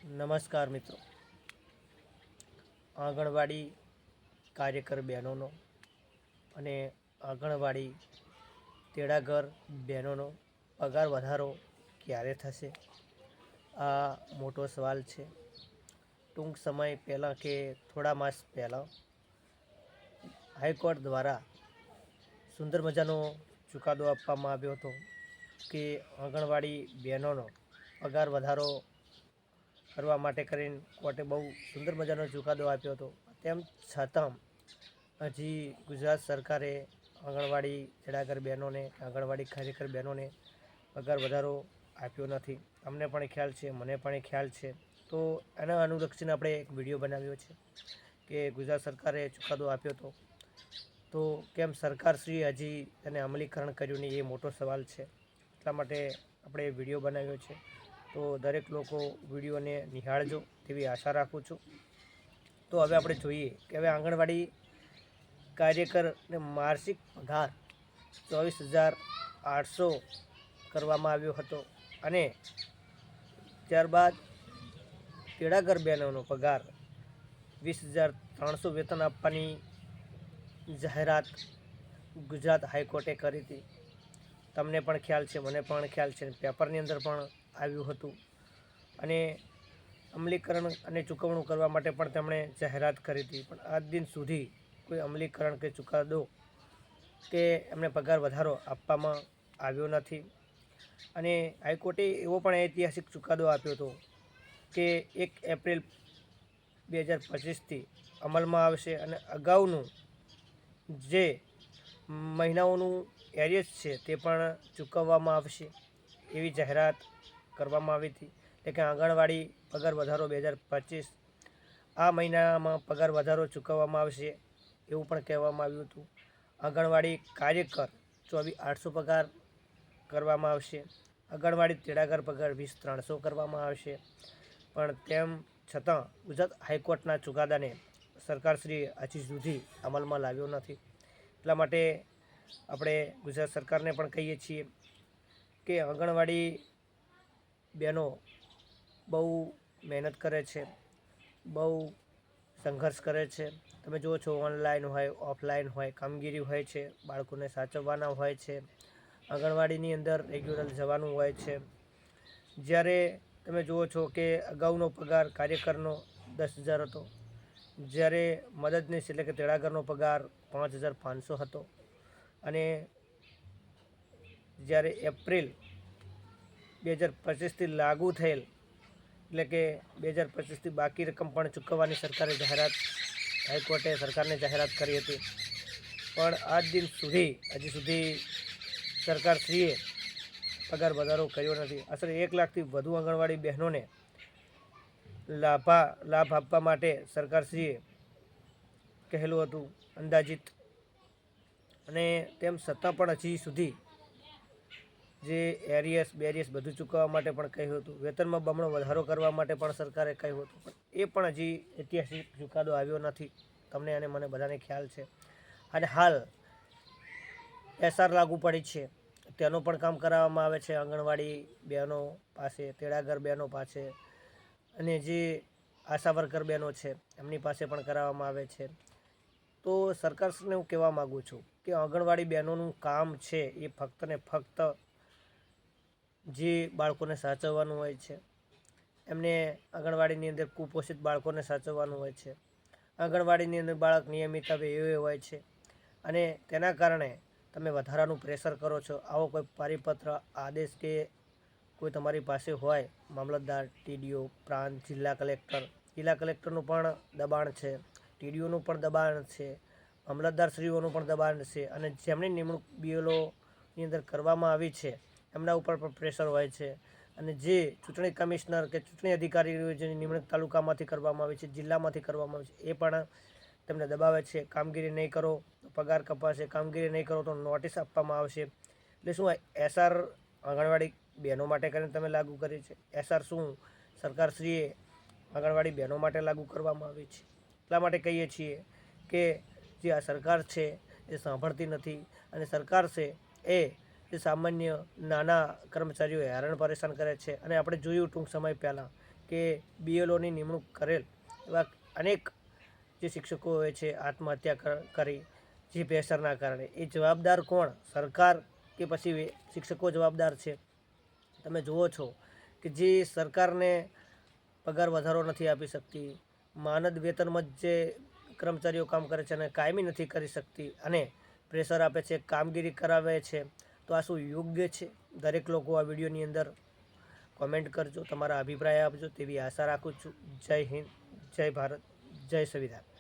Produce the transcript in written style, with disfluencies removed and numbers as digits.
નમસ્કાર મિત્રો, આંગણવાડી કાર્યકર બહેનોનો અને આંગણવાડી તેડાગર બહેનોનો પગાર વધારો ક્યારે થશે? આ મોટો સવાલ છે. ટૂંક સમય પહેલાં કે થોડા માસ પહેલાં હાઈકોર્ટ દ્વારા સુંદર મજાનો ચુકાદો આપવામાં આવ્યો હતો કે આંગણવાડી બહેનોનો પગાર વધારો કરવા માટે કરીને કોર્ટે બહુ સુંદર મજાનો ચુકાદો આપ્યો હતો. તેમ છતાં હજી ગુજરાત સરકારે આંગણવાડી તેડાગર બહેનોને આંગણવાડી કાર્યકર બહેનોને પગાર વધારો આપ્યો નથી. અમને પણ ખ્યાલ છે, મને પણ ખ્યાલ છે. તો એના અનુલક્ષીને આપણે એક વિડીયો બનાવ્યો છે કે ગુજરાત સરકારે ચુકાદો આપ્યો હતો, તો કેમ સરકારશ્રીએ હજી એને અમલીકરણ કર્યું નહીં, એ મોટો સવાલ છે. એટલા માટે આપણે વિડીયો બનાવ્યો છે. તો દરેક લોકો વિડીયોને નિહાળજો તેવી આશા રાખું છું. તો હવે આપણે જોઈએ કે હવે આંગણવાડી કાર્યકરને માસિક પગાર 24,800 કરવામાં આવ્યો હતો અને ત્યારબાદ તેડાગર બહેનોનો પગાર 20,300 વેતન આપવાની જાહેરાત ગુજરાત હાઈકોર્ટે કરી હતી. તમને પણ ખ્યાલ છે, મને પણ ખ્યાલ છે, પેપરની અંદર પણ આવ્યું હતું અને અમલીકરણ અને ચૂકવણું કરવા માટે પણ તેમણે જાહેરાત કરી હતી. પણ આજ દિન સુધી કોઈ અમલીકરણ કે ચુકાદો કે એમને પગાર વધારો આપવામાં આવ્યો નથી. અને હાઈકોર્ટે એવો પણ ઐતિહાસિક ચુકાદો આપ્યો હતો કે 1 એપ્રિલ 2025થી અમલમાં આવશે અને અગાઉનું જે મહિનાઓનું એરિયસ છે તે પણ ચૂકવવામાં આવશે એવી જાહેરાત કરવામાં આવી હતી. એટલે કે આંગણવાડી પગાર વધારો 2025 આ મહિનામાં પગાર વધારો ચૂકવવામાં આવશે એવું પણ કહેવામાં આવ્યું હતું. આંગણવાડી કાર્યકર 24,800 પગાર કરવામાં આવશે. આંગણવાડી તેડાગર પગાર 20,300 કરવામાં આવશે. પણ તેમ છતાં ગુજરાત હાઈકોર્ટના ચુકાદાને સરકારશ્રીએ હજી સુધી અમલમાં લાવ્યો નથી. એટલા માટે આપણે ગુજરાત સરકારને પણ કહીએ છીએ કે આંગણવાડી બહેનો બહુ મહેનત કરે છે, બહુ સંઘર્ષ કરે છે. તમે જુઓ છો, ઓનલાઈન હોય, ઓફલાઈન હોય, કામગીરી હોય છે, બાળકોને સાચવવાના હોય છે, આંગણવાડીની અંદર રેગ્યુલર જવાનું હોય છે. જ્યારે તમે જુઓ છો કે અગાઉનો પગાર કાર્યકરનો 10,000 હતો, જ્યારે મદદનીશ એટલે કે તેડાગરનો પગાર 5,500 હતો અને જ્યારે એપ્રિલ 2025થી લાગુ થયેલ એટલે કે 2025થી બાકી રકમ પણ ચૂકવવાની સરકારે હાઈકોર્ટે સરકારને જાહેરાત કરી હતી. પણ આજ દિન સુધી હજી સુધી સરકારશ્રીએ પગાર વધારો કર્યો નથી. આશરે 1 લાખથી વધુ આંગણવાડી બહેનોને લાભ આપવા માટે સરકારશ્રીએ કહેલું હતું અંદાજિત, અને તેમ છતાં પણ હજી સુધી જે એરિયસ બેરિયસ બધું ચૂકવવા માટે પણ કહ્યું હતું, વેતનમાં બમણો વધારો કરવા માટે પણ સરકારે કહ્યું હતું, પણ એ પણ હજી ઐતિહાસિક ચુકાદો આવ્યો નથી. તમને અને મને બધાને ખ્યાલ છે. અને હાલ એસઆર લાગુ પડી છે, તેનું પણ કામ કરાવવામાં આવે છે આંગણવાડી બહેનો પાસે, તેડાગર બહેનો પાસે, અને જે આશા વર્કર બહેનો છે એમની પાસે પણ કરાવવામાં આવે છે. તો સરકારશ્રીને હું કહેવા માગું છું કે આંગણવાડી બહેનોનું કામ છે એ ફક્ત ને ફક્ત જે બાળકોને સાચવવાનું હોય છે, એમને આંગણવાડીની અંદર કુપોષિત બાળકોને સાચવવાનું હોય છે. આંગણવાડીની અંદર બાળક નિયમિત આવે એવું હોય છે અને તેના કારણે તમે વધારાનું પ્રેશર કરો છો. આવો કોઈ પરિપત્ર, આદેશ કે કોઈ તમારી પાસે હોય, મામલતદાર, ટીડીઓ, પ્રાંત, જિલ્લા કલેક્ટરનું પણ દબાણ છે, ટીડીઓનું પણ દબાણ છે, મામલતદારશ્રીઓનું પણ દબાણ છે, અને જેમની નિમણૂક બીએલઓની અંદર કરવામાં આવી છે એમના ઉપર પણ પ્રેશર હોય છે. અને જે ચૂંટણી કમિશનર કે ચૂંટણી અધિકારીઓ જેની નિમણૂક તાલુકામાંથી કરવામાં આવી છે, જિલ્લામાંથી કરવામાં આવી છે, એ પણ તેમને દબાવે છે. કામગીરી નહીં કરો તો પગાર કપાશે, કામગીરી નહીં કરો તો નોટિસ આપવામાં આવશે. એટલે શું એસઆર આંગણવાડી બહેનો માટે કરીને તમે લાગુ કરી છે? એસઆર શું સરકારશ્રીએ આંગણવાડી બહેનો માટે લાગુ કરવામાં આવી છે? એટલા માટે કહીએ છીએ કે જે આ સરકાર છે એ સાંભળતી નથી, અને સરકાર છે એ સામાન્ય નાના કર્મચારીઓ હેરાન પરેશાન કરે છે. અને આપણે જોયું ટૂંક સમય પહેલાં કે બીએલઓની નિમણૂક કરેલ એવા અનેક જે શિક્ષકો હોય છે આત્મહત્યા કરી જે પ્રેશરના કારણે, એ જવાબદાર કોણ? સરકાર કે પછી શિક્ષકો જવાબદાર છે? તમે જુઓ છો કે જે સરકારને પગાર વધારો નથી આપી શકતી, માનદ વેતનમાં જ જે કર્મચારીઓ કામ કરે છે અને કાયમી નથી કરી શકતી અને પ્રેશર આપે છે, કામગીરી કરાવે છે, તો આ શું યોગ્ય છે? દરેક લોકો આ વિડીયોની અંદર કોમેન્ટ કરજો, તમારા અભિપ્રાય આપજો તેવી આશા રાખું છું. જય હિન્દ, જય ભારત, જય સંવિધાન.